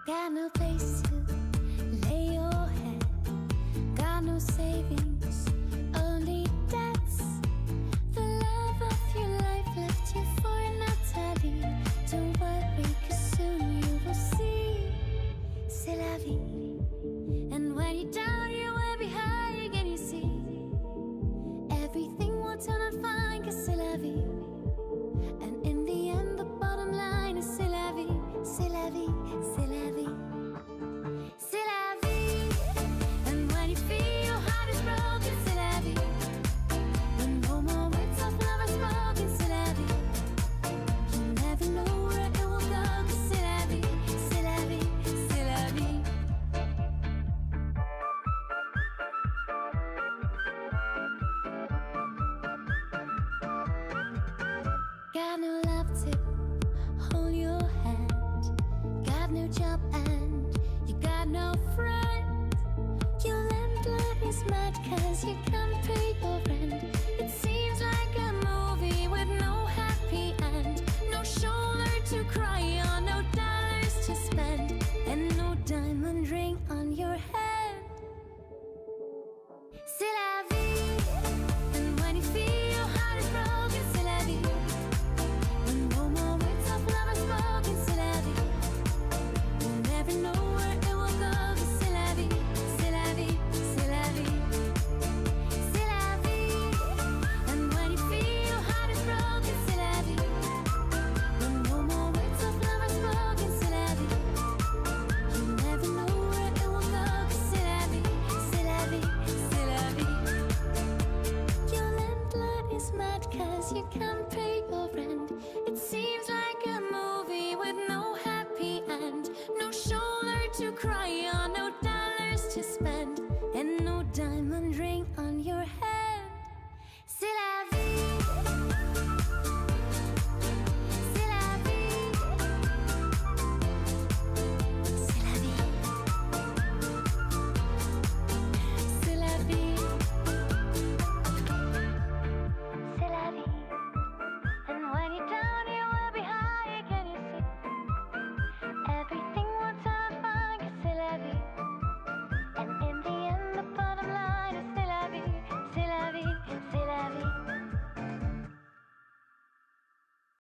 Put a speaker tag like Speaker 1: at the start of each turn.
Speaker 1: Got no place to lay your head. Got no savings, only debts. The love of your life left you for Natalie. Don't worry, 'cause soon you will see. C'est la vie. And when you're down, you will be high again, you see. Everything will turn out fine, 'cause c'est la vie. And in the end, the bottom line is c'est la vie, c'est la vie, c'est la vie. C'est la vie. And when you feel your heart is broken, c'est la vie. When no more words of love are spoken, c'est la vie. You never know where it will go, 'cause c'est la vie, c'est la vie, c'est la vie. Got no love to hold your hand. Got no job and you got no friend. Your landlord is mad 'cause you can't pay your rent. It seems like a movie with no happy end. No shoulder to cry on, no dollars to spend, and no diamond ring on your head. C'est la vie. And when you feel your heart is broken, c'est la vie. When no more words of love are spoken, c'est la vie. You never know where it will go, 'cause c'est la vie, c'est la vie, c'est la vie. C'est la vie. And when you feel your heart is broken, c'est la vie. When no more words of love are spoken, c'est la vie. You never know where it will go, 'cause c'est la vie, c'est la vie, c'est la vie. Your landlord is mad 'cause you can't pay your rent.